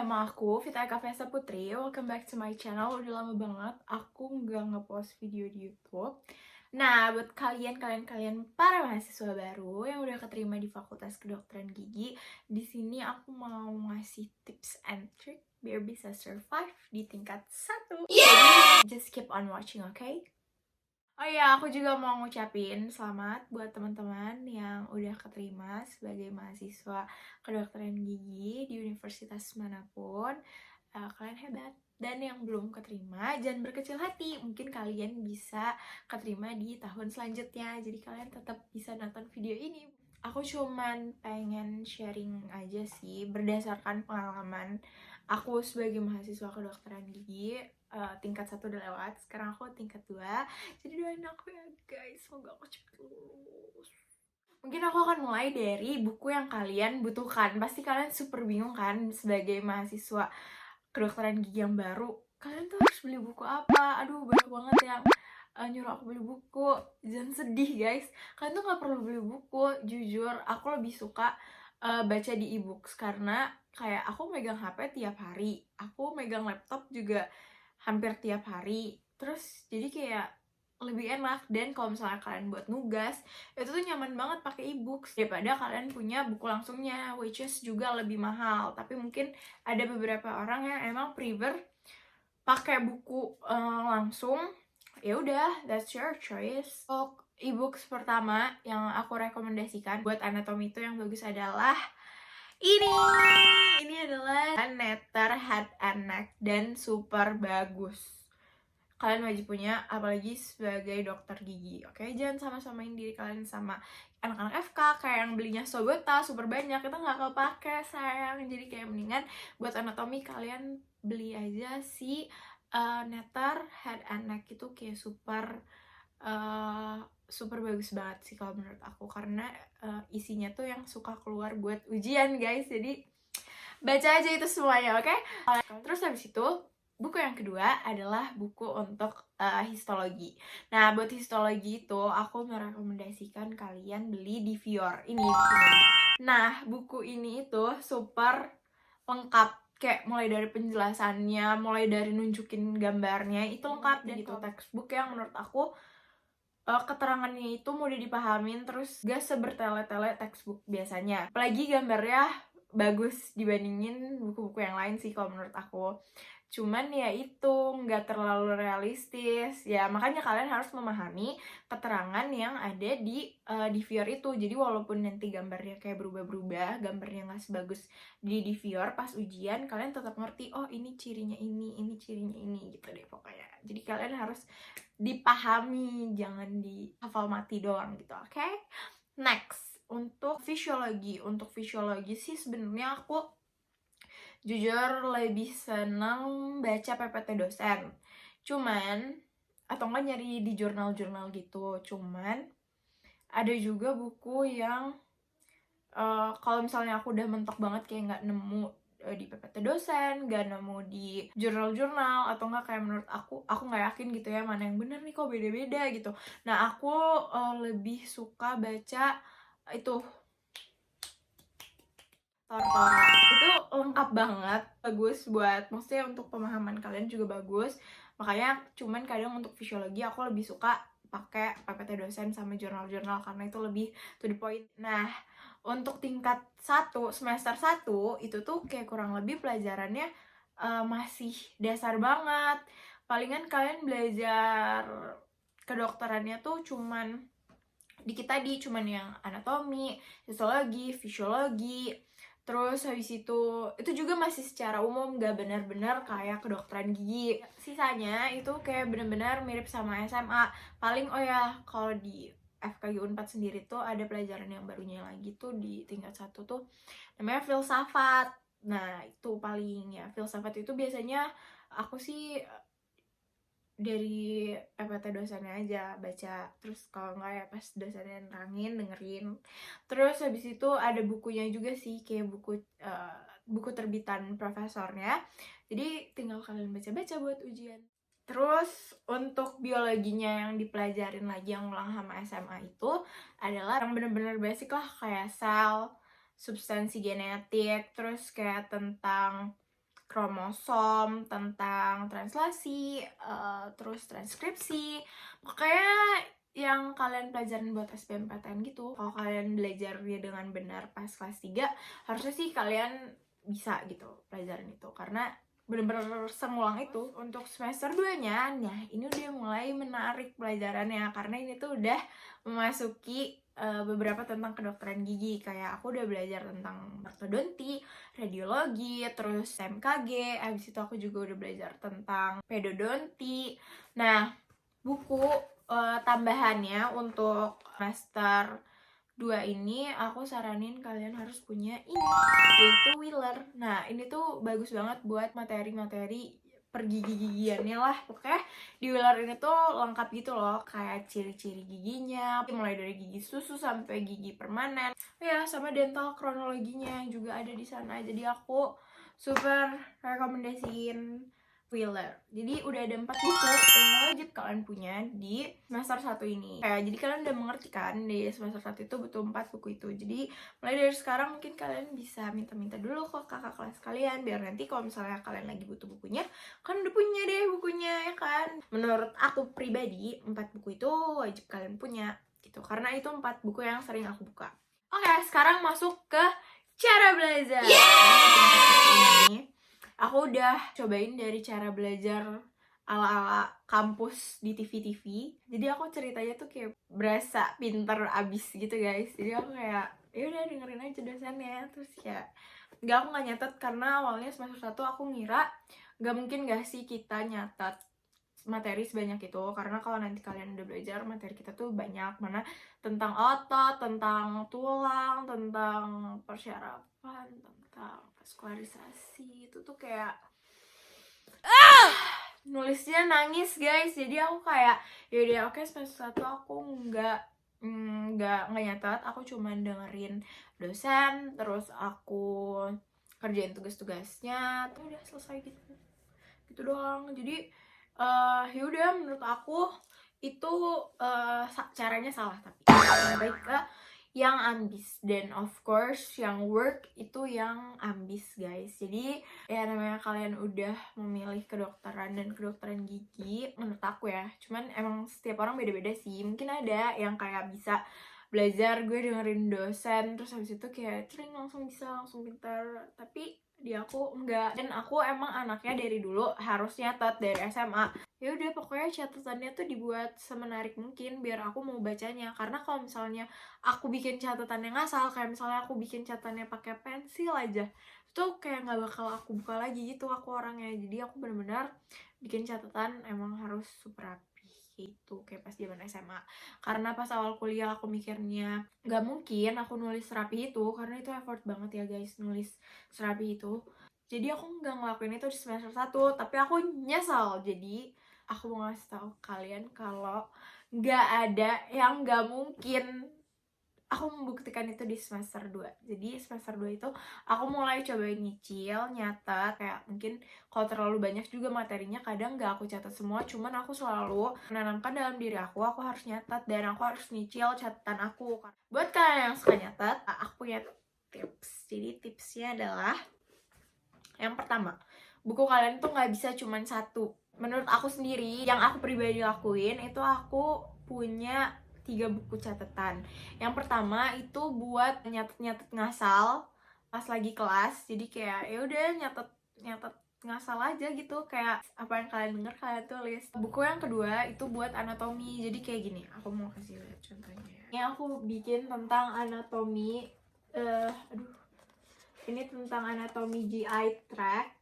nama aku Vita Eka Vesa Putri. Welcome back to my channel. Udah lama banget aku nggak ngepost video di YouTube. Nah, buat kalian para mahasiswa baru yang udah keterima di Fakultas Kedokteran Gigi, di sini aku mau ngasih tips and trick biar bisa survive di tingkat 1. Jadi, just keep on watching, okay? Oh iya, aku juga mau ngucapin selamat buat teman-teman yang udah keterima sebagai mahasiswa kedokteran gigi di universitas manapun. Kalian hebat. Dan yang belum keterima, jangan berkecil hati. Mungkin kalian bisa keterima di tahun selanjutnya. Jadi kalian tetap bisa nonton video ini. Aku cuman pengen sharing aja sih berdasarkan pengalaman aku sebagai mahasiswa kedokteran gigi. Tingkat 1 udah lewat, sekarang aku tingkat 2. Jadi doain aku ya guys, semoga aku cepet lulus. Mungkin aku akan mulai dari buku yang kalian butuhkan. Pasti kalian super bingung kan sebagai mahasiswa kedokteran gigi yang baru. Kalian tuh harus beli buku apa? Aduh, banyak banget yang nyuruh aku beli buku. Jangan sedih guys, kalian tuh gak perlu beli buku. Jujur, aku lebih suka baca di e-books karena kayak aku megang HP tiap hari, aku megang laptop juga hampir tiap hari. Terus jadi kayak lebih enak. Dan kalau misalnya kalian buat nugas, itu tuh nyaman banget pakai e-books daripada kalian punya buku langsungnya, which is juga lebih mahal. Tapi mungkin ada beberapa orang yang emang prefer pakai buku langsung. Ya udah, that's your choice. Untuk e-books pertama yang aku rekomendasikan buat anatomi itu yang bagus adalah ini adalah Netter Head and Neck dan super bagus. Kalian wajib punya, apalagi sebagai dokter gigi. Oke, jangan sama-samain diri kalian sama anak-anak FK kayak yang belinya Sobota super banyak, itu nggak kepake sayang. Jadi kayak mendingan buat anatomi kalian beli aja si Netter Head and Neck. Itu kayak super bagus banget sih kalau menurut aku, karena isinya tuh yang suka keluar buat ujian guys. Jadi baca aja itu semuanya, oke? Terus habis itu buku yang kedua adalah buku untuk histologi. Nah, buat histologi itu aku merekomendasikan kalian beli di Vior ini bukunya. Nah, buku ini itu super lengkap, kayak mulai dari penjelasannya, mulai dari nunjukin gambarnya, itu lengkap. Dan gitu textbook yang menurut aku keterangannya itu mudah dipahamin, terus gak sebertele-tele textbook biasanya. Apalagi gambarnya bagus dibandingin buku-buku yang lain sih kalau menurut aku. Cuman ya itu nggak terlalu realistis ya, makanya kalian harus memahami keterangan yang ada di Vior itu. Jadi walaupun nanti gambarnya kayak berubah-berubah, gambarnya nggak sebagus di Vior, pas ujian kalian tetap ngerti, oh ini cirinya ini cirinya ini, gitu deh pokoknya. Jadi kalian harus dipahami, jangan dihafal mati doang gitu, oke? Next, untuk fisiologi sih sebenarnya aku jujur lebih seneng baca PPT dosen. Cuman, atau enggak nyari di jurnal-jurnal gitu. Cuman ada juga buku yang kalau misalnya aku udah mentok banget kayak nggak nemu di PPT dosen, nggak nemu di jurnal-jurnal, atau nggak kayak menurut aku nggak yakin gitu ya mana yang bener nih, kok beda-beda gitu. Nah, aku lebih suka baca itu Tortora. Itu lengkap banget, bagus buat, maksudnya untuk pemahaman kalian juga bagus. Makanya cuman kadang untuk fisiologi aku lebih suka pakai PPT dosen sama jurnal-jurnal karena itu lebih to the point. Nah, untuk tingkat 1, semester 1 itu tuh kayak kurang lebih pelajarannya masih dasar banget. Palingan kalian belajar kedokterannya tuh cuman dikit tadi, cuman yang anatomi, histologi, fisiologi. Terus habis itu juga masih secara umum, gak benar-benar kayak kedokteran gigi. Sisanya itu kayak benar-benar mirip sama SMA. Paling oh ya, kalau di FKG Unpad sendiri tuh ada pelajaran yang barunya lagi tuh di tingkat 1 tuh namanya filsafat. Nah, itu paling ya, filsafat itu biasanya aku sih dari PPT dosennya aja baca, terus kalau nggak ya pas dosennya nerangin dengerin. Terus habis itu ada bukunya juga sih, kayak buku terbitan profesornya, jadi tinggal kalian baca-baca buat ujian. Terus untuk biologinya yang dipelajarin lagi yang ulang sama SMA itu adalah yang bener-bener basic lah, kayak sel, substansi genetik, terus kayak tentang kromosom, tentang translasi, terus transkripsi. Pokoknya yang kalian pelajarin buat SBMPTN gitu. Kalau kalian belajarnya dengan benar pas kelas 3, harusnya sih kalian bisa gitu pelajaran itu, karena bener-bener sengulang itu. Untuk semester 2-nya, nah ini udah mulai menarik pelajarannya, karena ini tuh udah memasuki beberapa tentang kedokteran gigi. Kayak aku udah belajar tentang ortodonti, radiologi, terus MKG, abis itu aku juga udah belajar tentang pedodonti. Nah, buku tambahannya untuk semester 2 ini aku saranin kalian harus punya ini, yaitu Wheeler. Nah, ini tuh bagus banget buat materi-materi pergigi-gigiannya lah. Pokoknya di Wheeler ini tuh lengkap gitu loh, kayak ciri-ciri giginya, mulai dari gigi susu sampai gigi permanen. Ya, sama dental kronologinya juga ada di sana. Jadi aku super rekomendasiin Wheeler. Jadi udah ada 4 buku yang wajib kalian punya di semester 1 ini. Jadi kalian udah mengerti kan, di semester 1 itu butuh 4 buku itu. Jadi mulai dari sekarang mungkin kalian bisa minta-minta dulu ke kakak kelas kalian, biar nanti kalau misalnya kalian lagi butuh bukunya, kan udah punya deh bukunya, ya kan? Menurut aku pribadi, 4 buku itu wajib kalian punya gitu, karena itu 4 buku yang sering aku buka. Oke, sekarang masuk ke cara belajar. Ini aku udah cobain dari cara belajar ala-ala kampus di TV-TV. Jadi aku ceritanya tuh kayak berasa pinter abis gitu guys. Jadi aku kayak ya udah dengerin aja dosennya. Terus ya aku nggak nyatet, karena awalnya semester 1 aku ngira nggak mungkin gak sih kita nyatet materi sebanyak itu, karena kalau nanti kalian udah belajar materi kita tuh banyak, mana tentang otot, tentang tulang, tentang persyarafan, tentang vaskularisasi. Itu tuh kayak nulisnya nangis guys. Jadi aku kayak yaudah oke, semester 1 aku nggak nyatet, aku cuman dengerin dosen, terus aku kerjain tugas-tugasnya, tuh udah selesai gitu doang. Jadi yaudah, menurut aku itu caranya salah, tapi baik ke yang ambis, dan of course yang work itu yang ambis guys. Jadi ya namanya kalian udah memilih kedokteran dan kedokteran gigi, menurut aku ya, cuman emang setiap orang beda-beda sih. Mungkin ada yang kayak bisa belajar, gue dengerin dosen terus habis itu kayak cering langsung bisa, langsung pintar, tapi di aku enggak. Dan aku emang anaknya dari dulu harus nyatet dari SMA. Ya udah, pokoknya catatannya tuh dibuat semenarik mungkin biar aku mau bacanya. Karena kalau misalnya aku bikin catatannya ngasal, kayak misalnya aku bikin catatannya pakai pensil aja, tuh kayak nggak bakal aku buka lagi gitu aku orangnya. Jadi aku benar-benar bikin catatan emang harus super rapi gitu, kayak pas zaman SMA. Karena pas awal kuliah aku mikirnya nggak mungkin aku nulis rapi itu, karena itu effort banget ya guys, nulis serapi itu. Jadi aku nggak ngelakuin itu di semester 1, tapi aku nyesal. Jadi aku mau ngasih tahu kalian kalau nggak ada yang nggak mungkin. Aku membuktikan itu di semester 2. Jadi semester 2 itu aku mulai cobain nyicil, nyatet. Kayak mungkin kalau terlalu banyak juga materinya kadang nggak aku catat semua, cuman aku selalu menanamkan dalam diri aku harus nyatet dan aku harus nyicil catatan aku. Buat kalian yang suka nyatet, aku punya tips. Jadi tipsnya adalah, yang pertama, buku kalian tuh nggak bisa cuman satu. Menurut aku sendiri, yang aku pribadi lakuin itu aku punya 3 buku catatan. Yang pertama itu buat nyatet ngasal pas lagi kelas. Jadi kayak ya udah nyatet ngasal aja gitu, kayak apa yang kalian denger kalian tulis. Buku yang kedua itu buat anatomi. Jadi kayak gini, aku mau kasih lihat contohnya. Yang aku bikin tentang anatomi, ini tentang anatomi GI tract.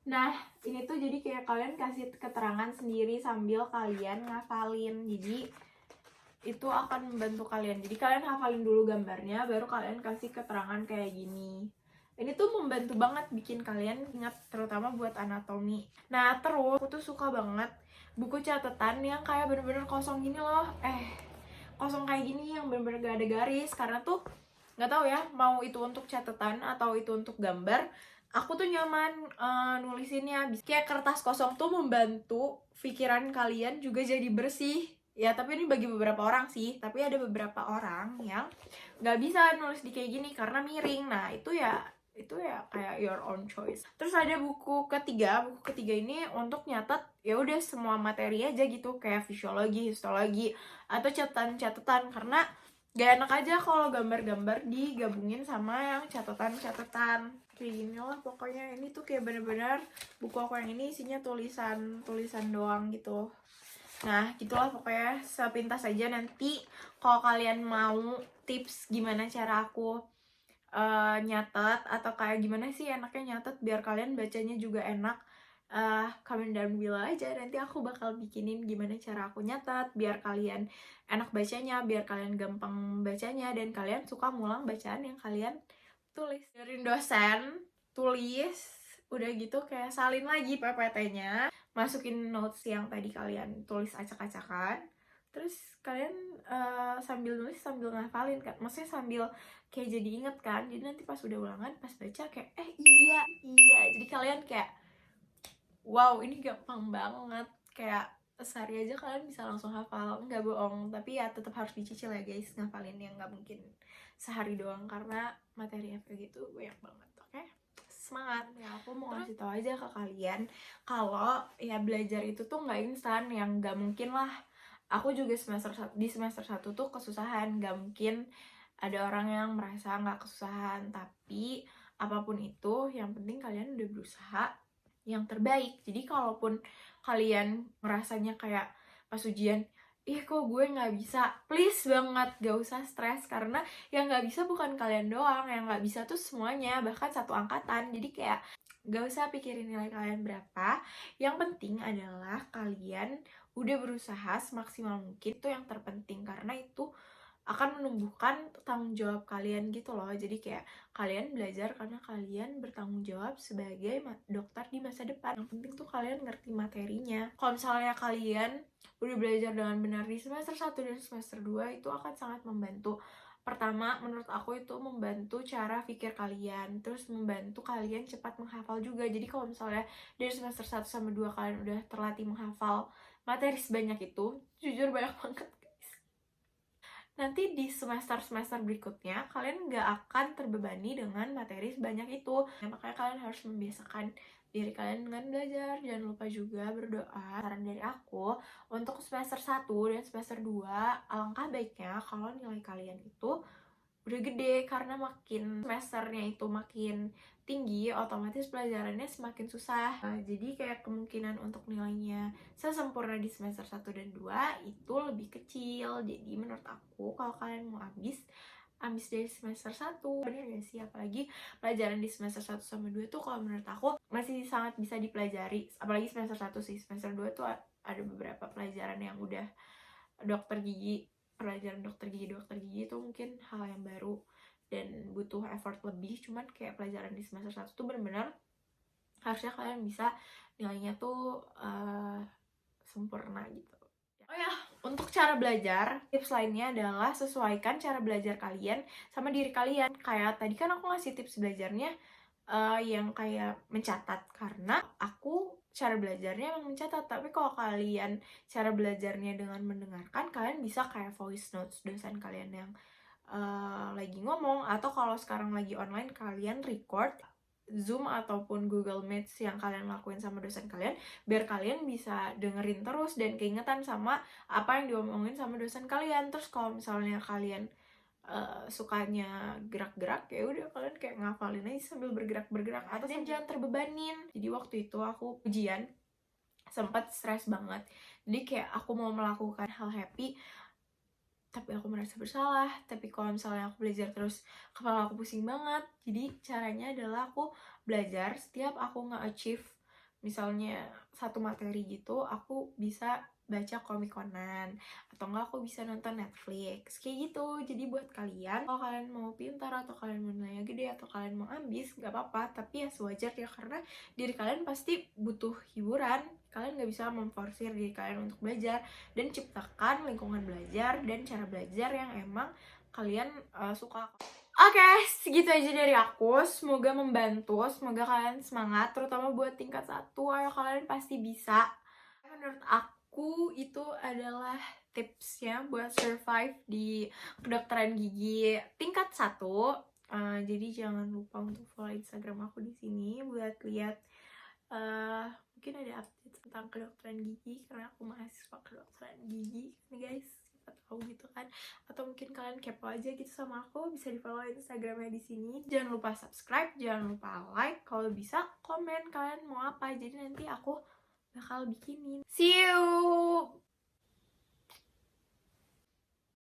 Nah, ini tuh jadi kayak kalian kasih keterangan sendiri sambil kalian ngafalin. Jadi itu akan membantu kalian. Jadi kalian hafalin dulu gambarnya, baru kalian kasih keterangan kayak gini. Ini tuh membantu banget bikin kalian ingat, terutama buat anatomi. Nah, terus aku tuh suka banget buku catatan yang kayak bener-bener kosong gini loh. Kosong kayak gini yang bener-bener gak ada garis. Karena tuh nggak tahu ya, mau itu untuk catatan atau itu untuk gambar, aku tuh nyaman nulisinnya. Kayak kertas kosong tuh membantu pikiran kalian juga jadi bersih. Ya, tapi ini bagi beberapa orang sih. Tapi ada beberapa orang yang nggak bisa nulis di kayak gini karena miring. Nah, itu ya itu ya kayak your own choice. Terus ada buku ketiga ini untuk nyatet ya udah semua materi aja gitu, kayak fisiologi, histologi, atau catatan karena gak enak aja kalau gambar-gambar digabungin sama yang catatan kayak gini lah. Pokoknya ini tuh kayak bener-bener buku aku yang ini isinya tulisan doang gitu. Nah gitulah pokoknya sepintas aja. Nanti kalau kalian mau tips gimana cara aku nyatet atau kayak gimana sih enaknya nyatet biar kalian bacanya juga enak, comment down below aja. Nanti aku bakal bikinin gimana cara aku nyatet biar kalian enak bacanya, biar kalian gampang bacanya, dan kalian suka ngulang bacaan yang kalian tulis. Dari dosen, tulis, udah gitu kayak salin lagi PPT-nya, masukin notes yang tadi kalian tulis acak-acakan, terus kalian sambil nulis sambil ngafalin kan, maksudnya sambil kayak jadi inget kan, jadi nanti pas udah ulangan pas baca kayak iya, jadi kalian kayak wow ini gampang banget, kayak sehari aja kalian bisa langsung hafal. Nggak bohong, tapi ya tetap harus dicicil ya guys ngafalin, yang nggak mungkin sehari doang karena materi FK gitu banyak banget. Oke, semangat ya. Aku mau ngasih tau aja ke kalian kalau ya belajar itu tuh nggak instan, yang nggak mungkin lah. Aku juga di semester 1 tuh kesusahan, nggak mungkin ada orang yang merasa nggak kesusahan. Tapi apapun itu, yang penting kalian udah berusaha yang terbaik. Jadi kalaupun kalian ngerasanya kayak pas ujian, ih kok gue nggak bisa, please banget gak usah stres, karena yang nggak bisa bukan kalian doang, yang nggak bisa tuh semuanya, bahkan satu angkatan. Jadi kayak gak usah pikirin nilai kalian berapa, yang penting adalah kalian udah berusaha semaksimal mungkin. Itu yang terpenting, karena itu akan menumbuhkan tanggung jawab kalian gitu loh. Jadi kayak kalian belajar karena kalian bertanggung jawab sebagai dokter di masa depan. Yang penting tuh kalian ngerti materinya. Kalau misalnya kalian udah belajar dengan benar di semester 1 dan semester 2, itu akan sangat membantu. Pertama, menurut aku itu membantu cara pikir kalian, terus membantu kalian cepat menghafal juga. Jadi kalau misalnya dari semester 1 sama 2 kalian udah terlatih menghafal materi sebanyak itu, jujur banyak banget, nanti di semester-semester berikutnya kalian nggak akan terbebani dengan materi sebanyak itu. Makanya kalian harus membiasakan diri kalian dengan belajar. Jangan lupa juga berdoa. Saran dari aku, untuk semester 1 dan semester 2, alangkah baiknya kalau nilai kalian itu udah gede, karena makin semesternya itu makin tinggi, otomatis pelajarannya semakin susah. Jadi kayak kemungkinan untuk nilainya sesempurna di semester 1 dan 2 itu lebih kecil. Jadi menurut aku kalau kalian mau ambis dari semester 1, bener gak sih? Apalagi pelajaran di semester 1 sama 2 tuh kalau menurut aku masih sangat bisa dipelajari. Apalagi semester 1 sih, semester 2 tuh ada beberapa pelajaran yang udah dokter gigi, pelajaran dokter gigi itu mungkin hal yang baru dan butuh effort lebih. Cuman kayak pelajaran di semester 1 tuh bener-bener harusnya kalian bisa nilainya tuh sempurna gitu. Oh ya, untuk cara belajar, tips lainnya adalah sesuaikan cara belajar kalian sama diri kalian. Kayak tadi kan aku ngasih tips belajarnya yang kayak mencatat, karena aku cara belajarnya emang mencatat. Tapi kalau kalian cara belajarnya dengan mendengarkan, kalian bisa kayak voice notes dosen kalian yang lagi ngomong, atau kalau sekarang lagi online kalian record Zoom ataupun Google Meet yang kalian lakuin sama dosen kalian, biar kalian bisa dengerin terus dan keingetan sama apa yang diomongin sama dosen kalian. Terus kalau misalnya kalian sukanya gerak-gerak, ya udah kalian kayak ngafalin aja sambil bergerak-bergerak, atau jangan terbebanin. Jadi waktu itu aku ujian sempat stres banget, jadi kayak aku mau melakukan hal happy tapi aku merasa bersalah. Tapi kalau misalnya aku belajar terus, kepala aku pusing banget. Jadi caranya adalah aku belajar, setiap aku nge-achieve misalnya satu materi gitu, aku bisa baca komik Conan, atau enggak aku bisa nonton Netflix, kayak gitu. Jadi buat kalian, kalau kalian mau pintar, atau kalian mau nilainya gede, atau kalian mau ambis, gak apa-apa. Tapi ya sewajarnya, karena diri kalian pasti butuh hiburan. Kalian gak bisa memforsir diri kalian untuk belajar, dan ciptakan lingkungan belajar dan cara belajar yang emang kalian suka. Oke, segitu aja dari aku. Semoga membantu, semoga kalian semangat, terutama buat tingkat 1. Ayo kalian pasti bisa. Menurut aku itu adalah tipsnya buat survive di kedokteran gigi tingkat 1. Jadi jangan lupa untuk follow Instagram aku di sini buat lihat mungkin ada update tentang kedokteran gigi, karena aku mahasiswa kedokteran gigi nih guys, siapa tahu gitu kan. Atau mungkin kalian kepo aja gitu sama aku, bisa di follow Instagramnya di sini. Jangan lupa subscribe, jangan lupa like, kalau bisa komen kalian mau apa, jadi nanti aku bakal bikinin. See you.